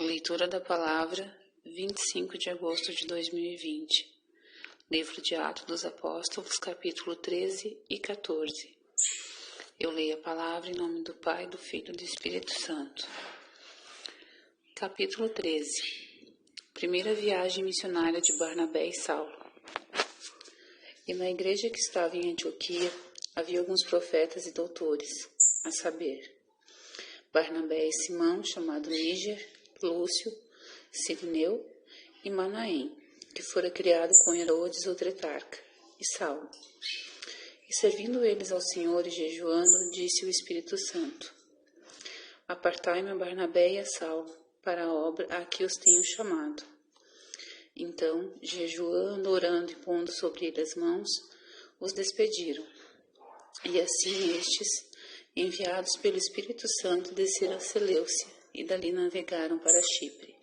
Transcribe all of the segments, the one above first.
Leitura da Palavra, 25 de agosto de 2020. Livro de Atos dos Apóstolos, capítulo 13 e 14. Eu leio a Palavra em nome do Pai, do Filho e do Espírito Santo. Capítulo 13. Primeira viagem missionária de Barnabé e Saulo. E na igreja que estava em Antioquia, havia alguns profetas e doutores, a saber, Barnabé e Simão, chamado Níger, Lúcio, Cirineu e Manaém, que fora criado com Herodes o tetrarca, e Saulo. E servindo eles ao Senhor e jejuando, disse o Espírito Santo: Apartai-me a Barnabé e a Saulo para a obra a que os tenho chamado. Então, jejuando, orando e pondo sobre eles as mãos, os despediram. E assim estes, enviados pelo Espírito Santo, desceram a Seleucia e dali navegaram para Chipre.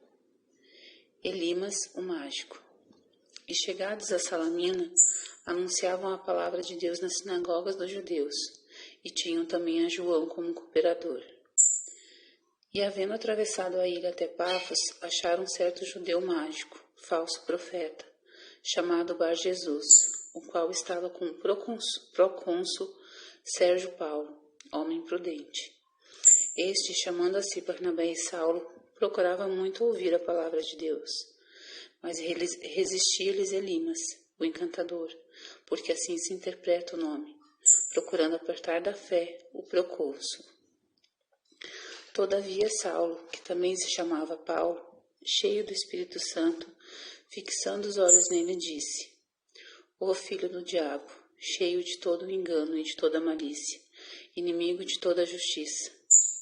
Elimas, o mágico. E chegados a Salamina, anunciavam a palavra de Deus nas sinagogas dos judeus, e tinham também a João como cooperador. E havendo atravessado a ilha até Pafos, acharam um certo judeu mágico, falso profeta, chamado Bar-Jesus, o qual estava com o procônsul Sérgio Paulo, homem prudente. Este, chamando a si Barnabé e Saulo, procurava muito ouvir a palavra de Deus. Mas resistia-lhes Elimas, o encantador, porque assim se interpreta o nome, procurando apartar da fé o procônsul. Todavia Saulo, que também se chamava Paulo, cheio do Espírito Santo, fixando os olhos nele, disse: Ó filho do diabo, cheio de todo o engano e de toda a malícia, inimigo de toda a justiça,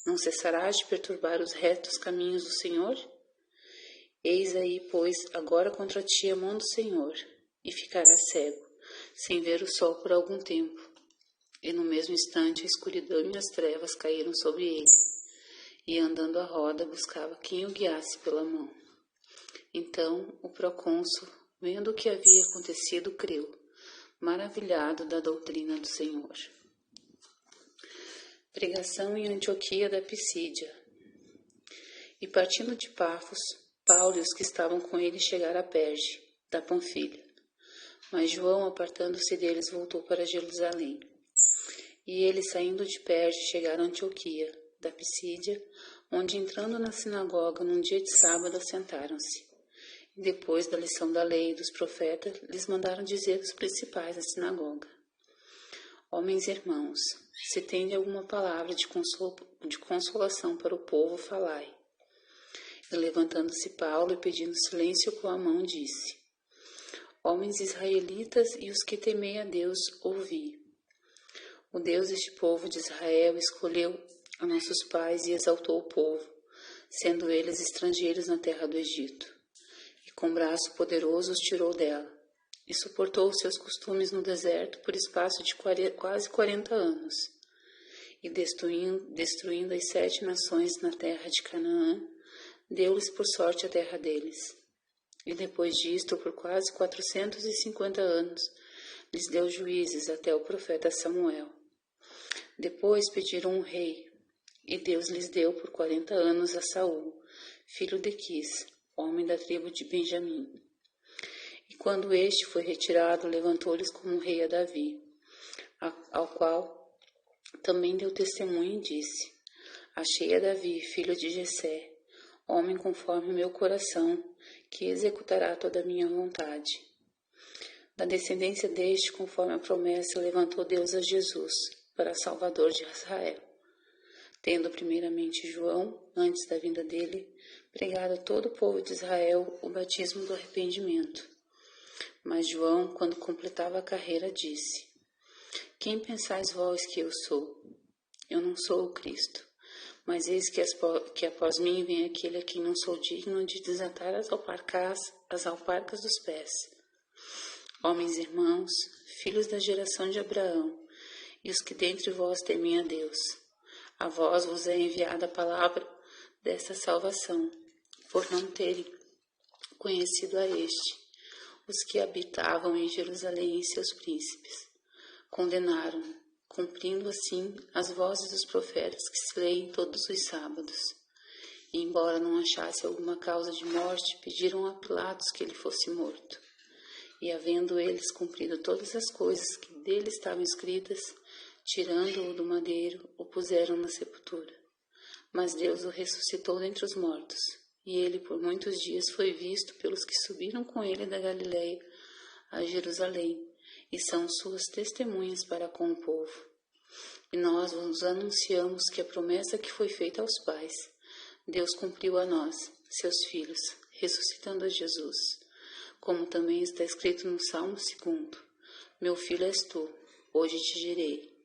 não cessarás de perturbar os retos caminhos do Senhor? Eis aí, pois, agora contra ti a mão do Senhor, e ficarás cego, sem ver o sol por algum tempo. E no mesmo instante a escuridão e as trevas caíram sobre ele, e andando à roda buscava quem o guiasse pela mão. Então o procônsul, vendo o que havia acontecido, creu, maravilhado da doutrina do Senhor. Pregação em Antioquia da Pisídia. E partindo de Pafos, Paulo e os que estavam com ele chegaram a Perge, da Panfilha. Mas João, apartando-se deles, voltou para Jerusalém. E eles, saindo de Perge, chegaram a Antioquia, da Pisídia, onde, entrando na sinagoga num dia de sábado, assentaram-se. E depois da lição da lei e dos profetas, lhes mandaram dizer os principais da sinagoga: Homens e irmãos, se tende alguma palavra de consolação para o povo, falai. E levantando-se Paulo e pedindo silêncio com a mão, disse: Homens israelitas e os que temei a Deus, ouvi. O Deus deste povo de Israel escolheu a nossos pais e exaltou o povo, sendo eles estrangeiros na terra do Egito. E com braço poderoso os tirou dela, e suportou os seus costumes no deserto por espaço de quase 40 anos. E destruindo as 7 nações na terra de Canaã, deu-lhes por sorte a terra deles. E depois disto, por quase 450 anos, lhes deu juízes até o profeta Samuel. Depois pediram um rei, e Deus lhes deu por 40 anos a Saul, filho de Quis, homem da tribo de Benjamim. E quando este foi retirado, levantou-lhes como rei a Davi, ao qual também deu testemunho e disse: Achei a Davi, filho de Jessé, homem conforme o meu coração, que executará toda a minha vontade. Da descendência deste, conforme a promessa, levantou Deus a Jesus, para Salvador de Israel. Tendo primeiramente João, antes da vinda dele, pregado a todo o povo de Israel o batismo do arrependimento. Mas João, quando completava a carreira, disse: Quem pensais vós que eu sou? Eu não sou o Cristo, mas eis que após mim vem aquele a quem não sou digno de desatar as alparcas dos pés. Homens e irmãos, filhos da geração de Abraão, e os que dentre vós temem a Deus, a vós vos é enviada a palavra desta salvação, por não terem conhecido a este. Os que habitavam em Jerusalém e seus príncipes condenaram, cumprindo assim as vozes dos profetas que se leem todos os sábados. E, embora não achasse alguma causa de morte, pediram a Pilatos que ele fosse morto. E, havendo eles cumprido todas as coisas que dele estavam escritas, tirando-o do madeiro, o puseram na sepultura. Mas Deus o ressuscitou dentre os mortos, e ele por muitos dias foi visto pelos que subiram com ele da Galileia a Jerusalém, e são suas testemunhas para com o povo. E nós vos anunciamos que a promessa que foi feita aos pais, Deus cumpriu a nós, seus filhos, ressuscitando a Jesus, como também está escrito no Salmo 2: Meu filho és tu, hoje te gerei.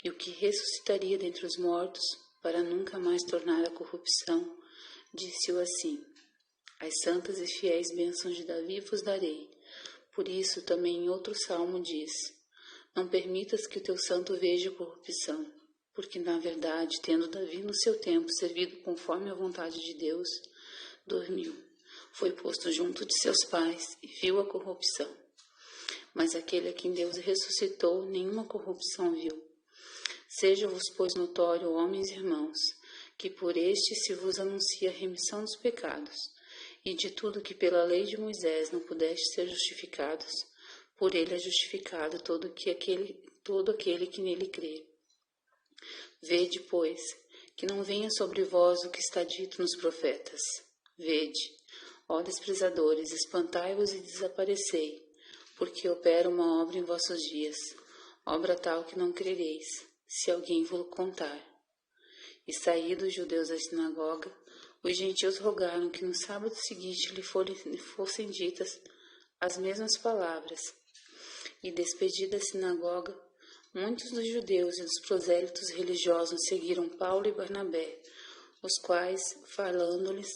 E o que ressuscitaria dentre os mortos, para nunca mais tornar a corrupção, disse-o assim: As santas e fiéis bênçãos de Davi vos darei. Por isso também em outro salmo diz: Não permitas que o teu santo veja corrupção, porque na verdade, tendo Davi no seu tempo servido conforme a vontade de Deus, dormiu, foi posto junto de seus pais e viu a corrupção. Mas aquele a quem Deus ressuscitou, nenhuma corrupção viu. Seja-vos, pois, notório, homens e irmãos, que por este se vos anuncia a remissão dos pecados, e de tudo que pela lei de Moisés não pudeste ser justificados, por ele é justificado todo aquele que nele crê. Vede, pois, que não venha sobre vós o que está dito nos profetas. Vede, ó desprezadores, espantai-vos e desaparecei, porque opera uma obra em vossos dias, obra tal que não crereis, se alguém vos contar. E saídos os judeus da sinagoga, os gentios rogaram que no sábado seguinte lhe fossem ditas as mesmas palavras. E despedida a sinagoga, muitos dos judeus e dos prosélitos religiosos seguiram Paulo e Barnabé, os quais, falando-lhes,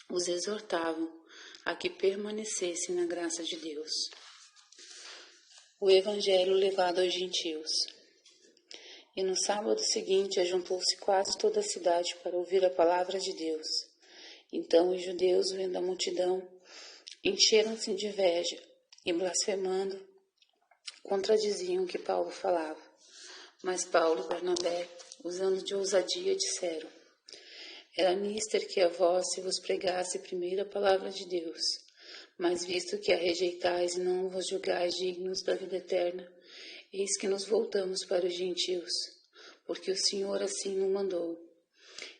os exortavam a que permanecessem na graça de Deus. O Evangelho levado aos gentios. E no sábado seguinte ajuntou-se quase toda a cidade para ouvir a palavra de Deus. Então os judeus, vendo a multidão, encheram-se de inveja e, blasfemando, contradiziam o que Paulo falava. Mas Paulo e Barnabé, usando de ousadia, disseram: Era mister que a vós se vos pregasse primeiro a palavra de Deus, mas visto que a rejeitais e não vos julgais dignos da vida eterna, eis que nos voltamos para os gentios, porque o Senhor assim nos mandou.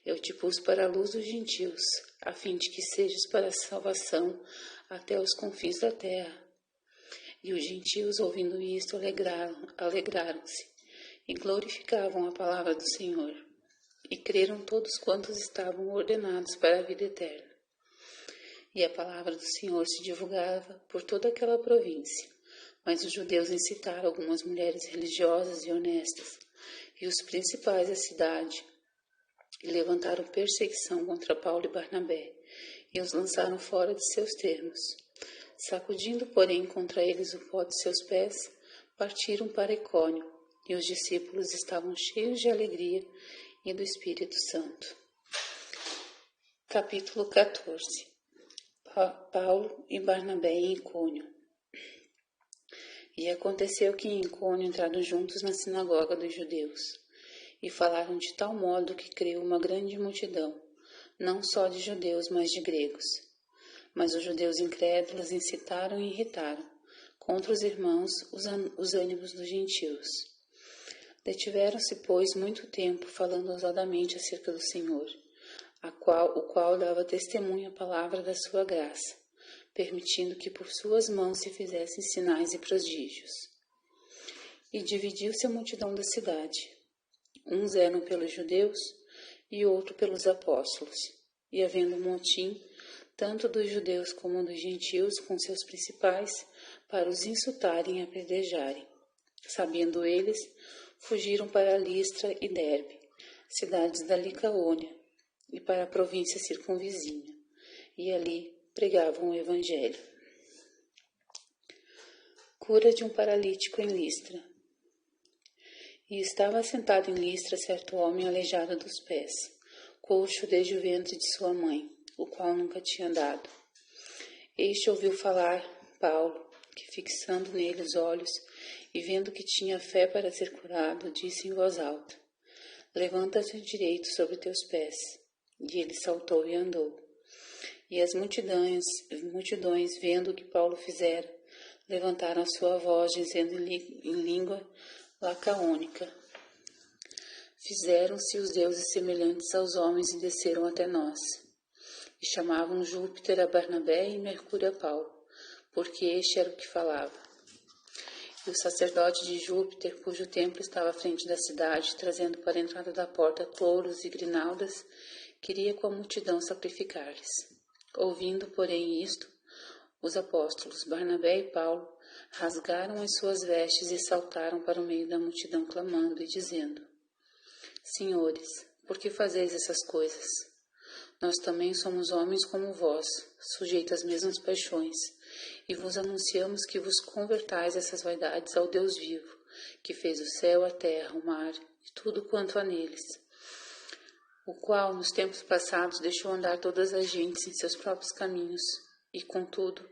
Eu te pus para a luz dos gentios, a fim de que sejas para a salvação até os confins da terra. E os gentios, ouvindo isto, alegraram-se e glorificavam a palavra do Senhor. E creram todos quantos estavam ordenados para a vida eterna. E a palavra do Senhor se divulgava por toda aquela província. Mas os judeus incitaram algumas mulheres religiosas e honestas, e os principais da cidade, e levantaram perseguição contra Paulo e Barnabé, e os lançaram fora de seus termos. Sacudindo, porém, contra eles o pó de seus pés, partiram para Icônio, e os discípulos estavam cheios de alegria e do Espírito Santo. Capítulo 14. Paulo e Barnabé em Icônio. E aconteceu que em Icônio entraram juntos na sinagoga dos judeus, e falaram de tal modo que creu uma grande multidão, não só de judeus, mas de gregos. Mas os judeus incrédulos incitaram e irritaram contra os irmãos os ânimos dos gentios. Detiveram-se, pois, muito tempo falando ousadamente acerca do Senhor, o qual dava testemunho à palavra da sua graça, permitindo que por suas mãos se fizessem sinais e prodígios. E dividiu-se a multidão da cidade. Uns eram pelos judeus e outro pelos apóstolos. E havendo um motim, tanto dos judeus como dos gentios, com seus principais, para os insultarem e apedrejarem. Sabendo eles, fugiram para Listra e Derbe, cidades da Licaônia, e para a província circunvizinha, e ali pregavam o Evangelho. Cura de um paralítico em Listra. E estava sentado em Listra certo homem aleijado dos pés, coxo desde o ventre de sua mãe, o qual nunca tinha andado. Este ouviu falar Paulo, que fixando nele os olhos, e vendo que tinha fé para ser curado, disse em voz alta: Levanta-te direito sobre teus pés. E ele saltou e andou. E as multidões, vendo o que Paulo fizera, levantaram a sua voz, dizendo em língua lacaônica: Fizeram-se os deuses semelhantes aos homens e desceram até nós. E chamavam Júpiter a Barnabé e Mercúrio a Paulo, porque este era o que falava. E o sacerdote de Júpiter, cujo templo estava à frente da cidade, trazendo para a entrada da porta touros e grinaldas, queria com a multidão sacrificar-lhes. Ouvindo, porém, isto, os apóstolos Barnabé e Paulo rasgaram as suas vestes e saltaram para o meio da multidão, clamando e dizendo: Senhores, por que fazeis essas coisas? Nós também somos homens como vós, sujeitos às mesmas paixões, e vos anunciamos que vos convertais essas vaidades ao Deus vivo, que fez o céu, a terra, o mar e tudo quanto há neles, o qual nos tempos passados deixou andar todas as gentes em seus próprios caminhos, e contudo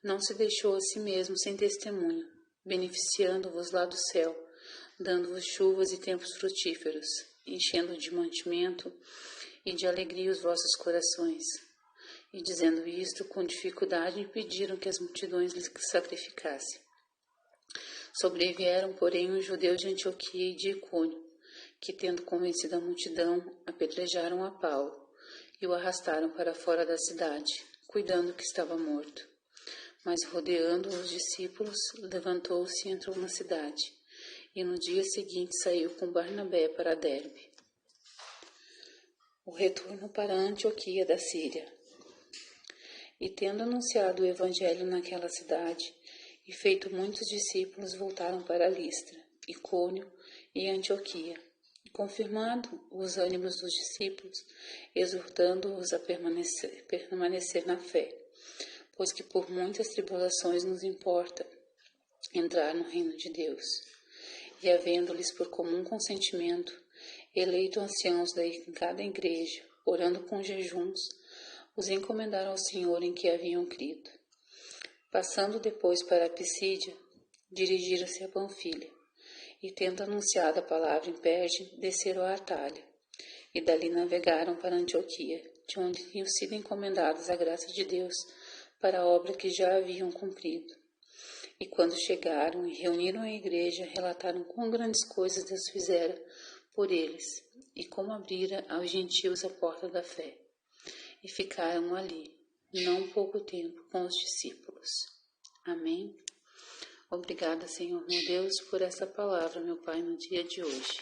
não se deixou a si mesmo sem testemunho, beneficiando-vos lá do céu, dando-vos chuvas e tempos frutíferos, enchendo de mantimento e de alegria os vossos corações. E dizendo isto, com dificuldade impediram que as multidões lhes sacrificassem. Sobrevieram, porém, um judeu de Antioquia e de Icônio, que, tendo convencido a multidão, apedrejaram a Paulo e o arrastaram para fora da cidade, cuidando que estava morto. Mas, rodeando os discípulos, levantou-se e entrou na cidade, e no dia seguinte saiu com Barnabé para Derbe. O retorno para Antioquia da Síria. E tendo anunciado o evangelho naquela cidade, e feito muitos discípulos, voltaram para Listra, Icônio e Antioquia, confirmando os ânimos dos discípulos, exortando-os a permanecer na fé, pois que por muitas tribulações nos importa entrar no reino de Deus. E havendo-lhes por comum consentimento eleito anciãos em cada igreja, orando com jejuns, os encomendaram ao Senhor em que haviam crido. Passando depois para a Pisídia, dirigiram-se a Panfilha, e tendo anunciado a palavra em Perge, desceram a Atália, e dali navegaram para Antioquia, de onde tinham sido encomendados a graça de Deus para a obra que já haviam cumprido. E quando chegaram e reuniram a igreja, relataram quão grandes coisas Deus fizera por eles, e como abrira aos gentios a porta da fé. E ficaram ali, não pouco tempo, com os discípulos. Amém. Obrigada, Senhor meu Deus, por essa palavra, meu Pai, no dia de hoje.